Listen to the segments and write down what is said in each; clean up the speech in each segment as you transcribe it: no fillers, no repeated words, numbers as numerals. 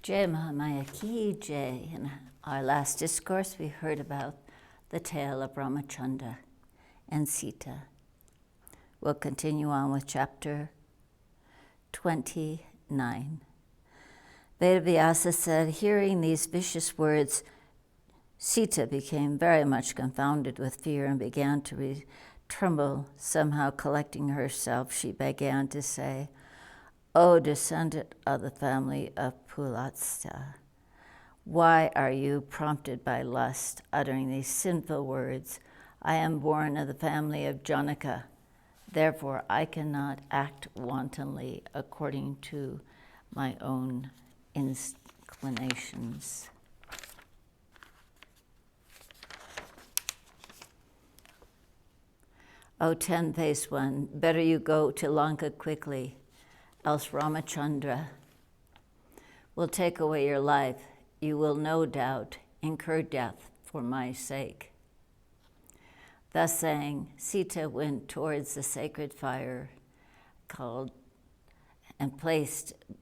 Jai Mahamaya Ki Jai. In our last discourse, we heard about the tale of Ramachandra and Sita. We'll continue on with chapter 29. Vedavyasa said, hearing these vicious words, Sita became very much confounded with fear and began to tremble. Somehow collecting herself, she began to say, O descendant of the family of Pulatsa, why are you prompted by lust, uttering these sinful words? I am born of the family of Janaka. Therefore, I cannot act wantonly according to my own inclinations. O 10-faced one, better you go to Lanka quickly, else Ramachandra will take away your life. You will no doubt incur death for my sake. Thus saying, Sita went towards the sacred fire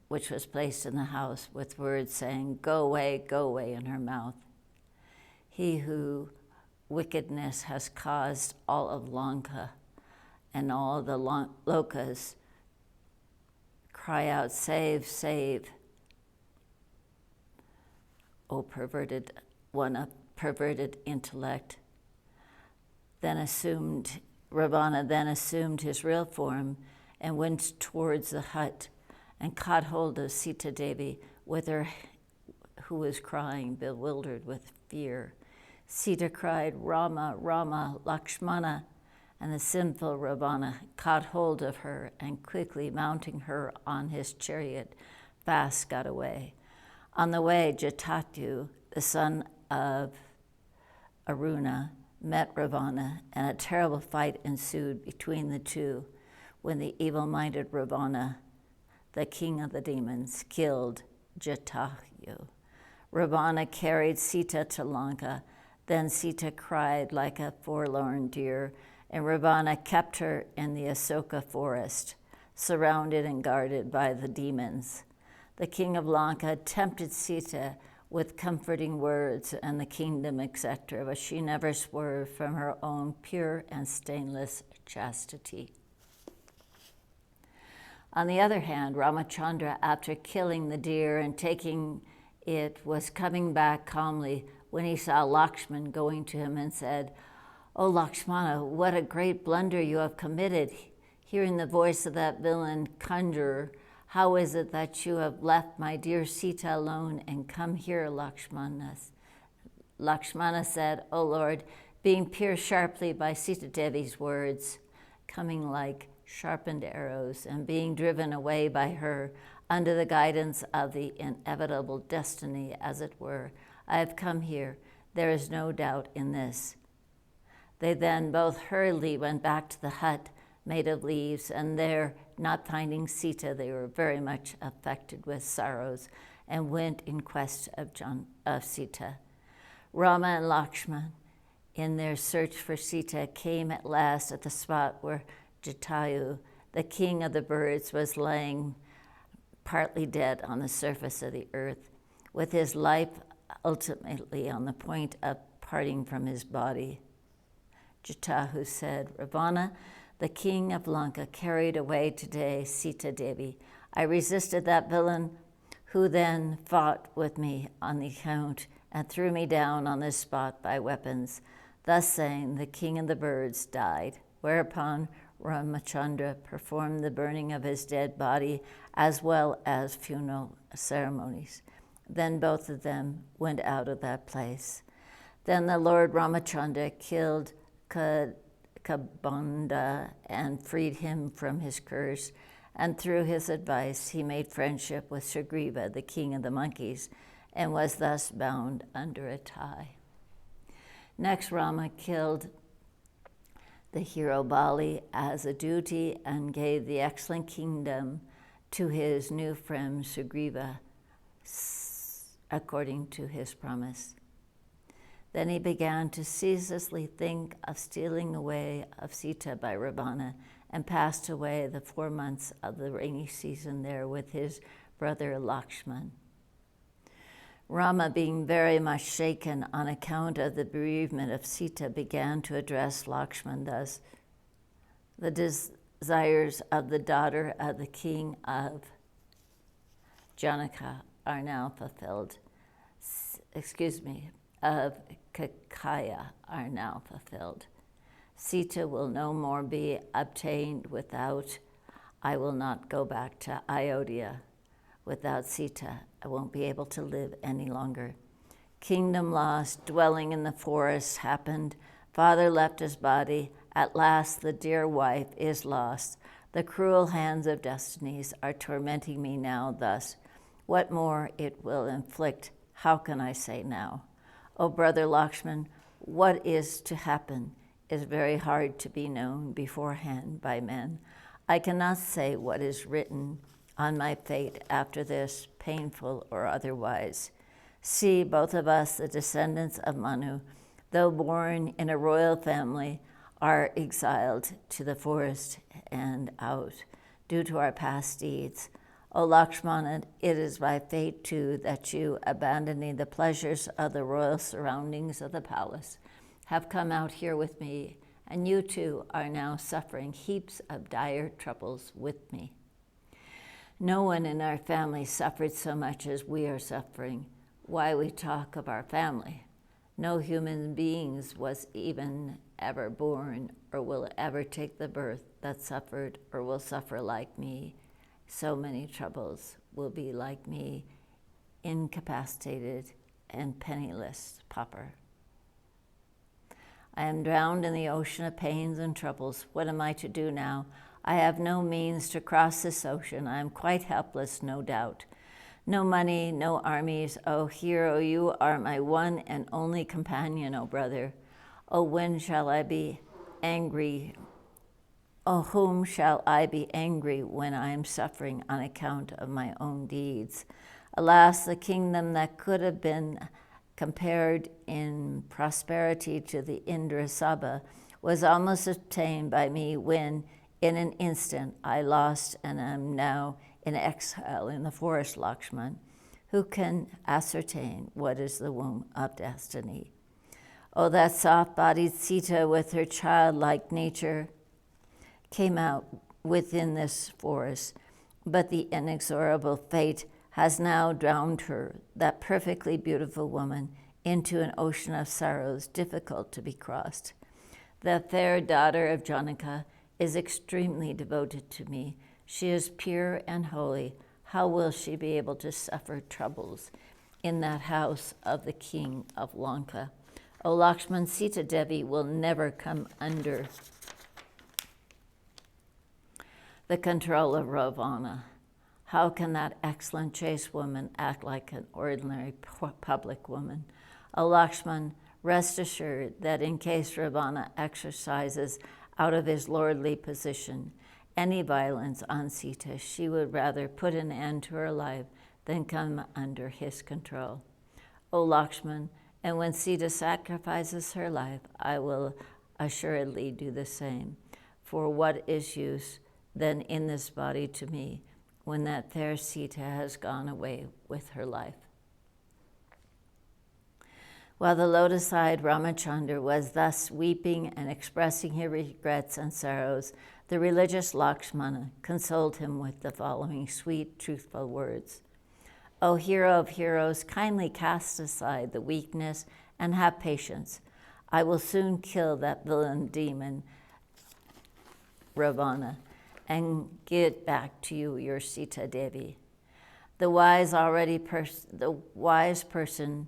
which was placed in the house, with words saying, go away in her mouth. He who wickedness has caused all of Lanka and all the Lokas cry out, save, save. O perverted one of perverted intellect. Ravana then assumed his real form and went towards the hut and caught hold of Sita Devi who was crying, bewildered with fear. Sita cried, Rama, Rama, Lakshmana, and the sinful Ravana caught hold of her and quickly mounting her on his chariot, fast got away. On the way, Jatatu, the son of Aruna, met Ravana, and a terrible fight ensued between the two when the evil-minded Ravana, the king of the demons, killed Jatayu. Ravana carried Sita to Lanka. Then Sita cried like a forlorn deer, and Ravana kept her in the Asoka forest, surrounded and guarded by the demons. The king of Lanka tempted Sita with comforting words and the kingdom, etc., but she never swerved from her own pure and stainless chastity. On the other hand, Ramachandra, after killing the deer and taking it, was coming back calmly when he saw Lakshman going to him and said, O Lakshmana, what a great blunder you have committed. Hearing the voice of that villain conjurer, how is it that you have left my dear Sita alone and come here, Lakshmana? Lakshmana said, O Lord, being pierced sharply by Sita Devi's words, coming like sharpened arrows, and being driven away by her under the guidance of the inevitable destiny, as it were, I have come here. There is no doubt in this. They then both hurriedly went back to the hut made of leaves, and there, not finding Sita, they were very much affected with sorrows and went in quest of Sita. Rama and Lakshman, in their search for Sita, came at last at the spot where Jatayu, the king of the birds, was lying partly dead on the surface of the earth, with his life ultimately on the point of parting from his body. Jatayu said, Ravana, the king of Lanka, carried away today Sita Devi. I resisted that villain, who then fought with me on the account and threw me down on this spot by weapons. Thus saying, the king of the birds died, whereupon Ramachandra performed the burning of his dead body as well as funeral ceremonies. Then both of them went out of that place. Then the Lord Ramachandra killed Kabanda and freed him from his curse, and through his advice he made friendship with Sugriva, the king of the monkeys, and was thus bound under a tie. Next, Rama killed the hero Bali as a duty and gave the excellent kingdom to his new friend Sugriva, according to his promise. Then he began to ceaselessly think of stealing away of Sita by Ravana, and passed away the 4 months of the rainy season there with his brother Lakshman. Rama, being very much shaken on account of the bereavement of Sita, began to address Lakshman thus: the desires of the daughter of the king of Janaka are now fulfilled. Of Kakaya are now fulfilled. Sita will no more be obtained without. I will not go back to Ayodhya. Without Sita, I won't be able to live any longer. Kingdom lost, dwelling in the forest happened. Father left his body. At last the dear wife is lost. The cruel hands of destinies are tormenting me now thus. What more it will inflict, how can I say now? O brother Lakshman, what is to happen is very hard to be known beforehand by men. I cannot say what is written on my fate after this, painful or otherwise. See, both of us, the descendants of Manu, though born in a royal family, are exiled to the forest and out due to our past deeds. O Lakshmana, it is my fate too that you, abandoning the pleasures of the royal surroundings of the palace, have come out here with me, and you too are now suffering heaps of dire troubles with me. No one in our family suffered so much as we are suffering. Why we talk of our family? No human beings was even ever born or will ever take the birth that suffered or will suffer like me. So many troubles will be like me, incapacitated and penniless pauper. I am drowned in the ocean of pains and troubles. What am I to do now? I have no means to cross this ocean. I am quite helpless, no doubt. No money, no armies. O hero, you are my one and only companion, O brother. O when shall I be angry? O whom shall I be angry when I am suffering on account of my own deeds? Alas, the kingdom that could have been compared in prosperity to the Indra Sabha was almost obtained by me when, in an instant, I lost and am now in exile in the forest, Lakshman. Who can ascertain what is the womb of destiny? Oh, that soft-bodied Sita with her childlike nature came out within this forest, but the inexorable fate has now drowned her, that perfectly beautiful woman, into an ocean of sorrows difficult to be crossed. The fair daughter of Janaka is extremely devoted to me. She is pure and holy. How will she be able to suffer troubles in that house of the king of Lanka? O Lakshman, Sita Devi will never come under the control of Ravana. How can that excellent chaste woman act like an ordinary public woman? O Lakshman, rest assured that in case Ravana exercises out of his lordly position any violence on Sita, she would rather put an end to her life than come under his control. O Lakshman, and when Sita sacrifices her life, I will assuredly do the same. For what is use then in this body to me when that fair Sita has gone away with her life? While the lotus-eyed Ramachandra was thus weeping and expressing his regrets and sorrows, the religious Lakshmana consoled him with the following sweet, truthful words. O hero of heroes, kindly cast aside the weakness and have patience. I will soon kill that villain demon, Ravana, and get back to you your Sita Devi. The wise persons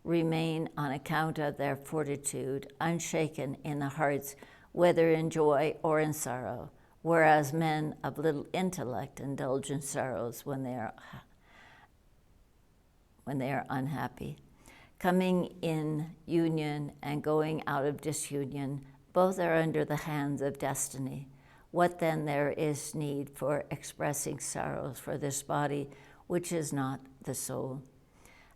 remain on account of their fortitude, unshaken in the hearts, whether in joy or in sorrow, whereas men of little intellect indulge in sorrows when they are unhappy. Coming in union and going out of disunion, both are under the hands of destiny. What then there is need for expressing sorrows for this body, which is not the soul?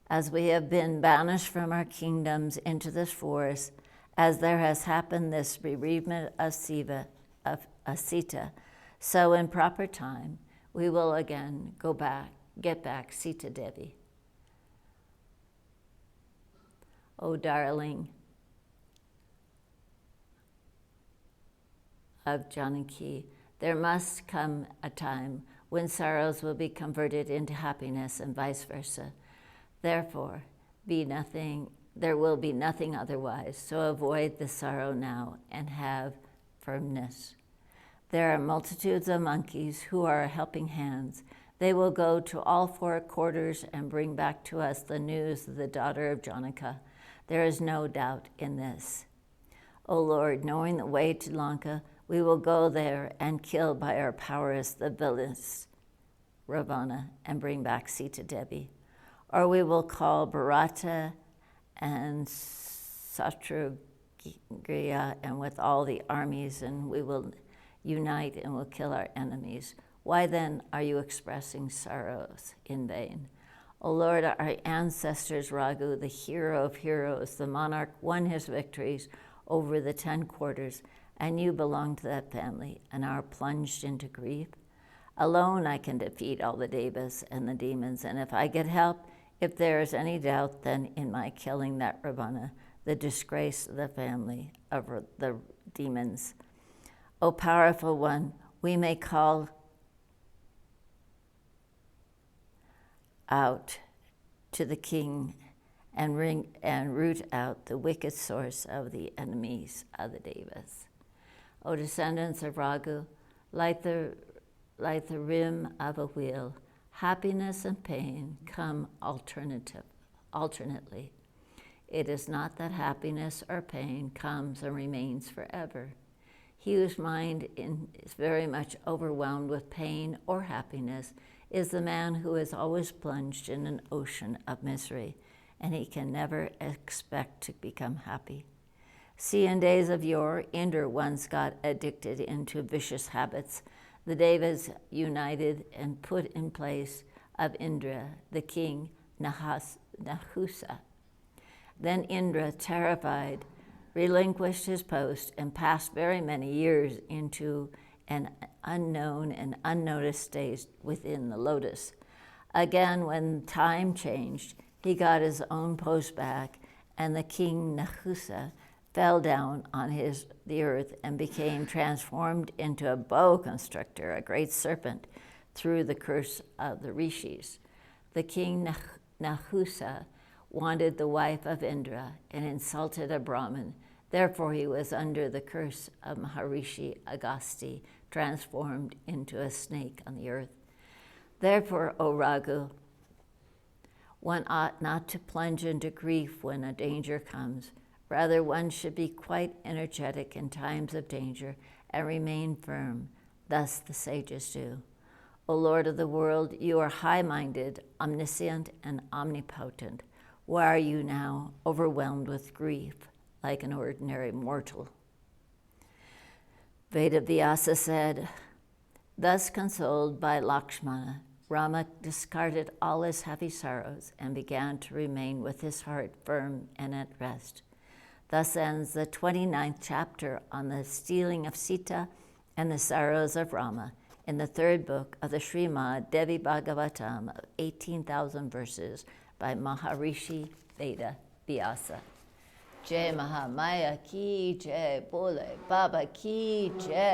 As we have been banished from our kingdoms into this forest, as there has happened this bereavement of Sita, so in proper time we will again get back Sita Devi. O darling of Janaki, there must come a time when sorrows will be converted into happiness and vice versa. Therefore, there will be nothing otherwise, so avoid the sorrow now and have firmness. There are multitudes of monkeys who are helping hands. They will go to all four quarters and bring back to us the news of the daughter of Janaka. There is no doubt in this. O Lord, knowing the way to Lanka, we will go there and kill by our powers the villainous Ravana and bring back Sita Devi. Or we will call Bharata and Satrugriya and with all the armies, and we will unite and will kill our enemies. Why then are you expressing sorrows in vain? O Lord, our ancestors Raghu, the hero of heroes, the monarch, won his victories over the 10 quarters, and you belong to that family and are plunged into grief. Alone I can defeat all the devas and the demons, and if I get help, if there is any doubt, then in my killing that Ravana, the disgrace of the family of the demons. O powerful one, we may call out to the king and root out the wicked source of the enemies of the devas. O descendants of Raghu, like the rim of a wheel, happiness and pain come alternately. It is not that happiness or pain comes and remains forever. He whose mind is very much overwhelmed with pain or happiness is the man who is always plunged in an ocean of misery, and he can never expect to become happy. See, in days of yore, Indra once got addicted into vicious habits. The Devas united and put in place of Indra the king Nahusa. Then Indra, terrified, relinquished his post and passed very many years into an unknown and unnoticed state within the lotus. Again, when time changed, he got his own post back, and the king Nahusa fell down on the earth and became transformed into a boa constrictor, a great serpent, through the curse of the rishis. The king Nahusa wanted the wife of Indra and insulted a Brahmin. Therefore, he was under the curse of Maharishi Agasti, transformed into a snake on the earth. Therefore, O Raghu, one ought not to plunge into grief when a danger comes. Rather, one should be quite energetic in times of danger and remain firm. Thus the sages do. O Lord of the world, you are high-minded, omniscient, and omnipotent. Why are you now overwhelmed with grief like an ordinary mortal? Vedavyasa said, thus consoled by Lakshmana, Rama discarded all his heavy sorrows and began to remain with his heart firm and at rest. Thus ends the 29th chapter on the stealing of Sita and the sorrows of Rama in the third book of the Srimad Devi Bhagavatam of 18,000 verses by Maharishi Veda Vyasa. Jai Mahamaya ki jai, Bole Baba ki jai.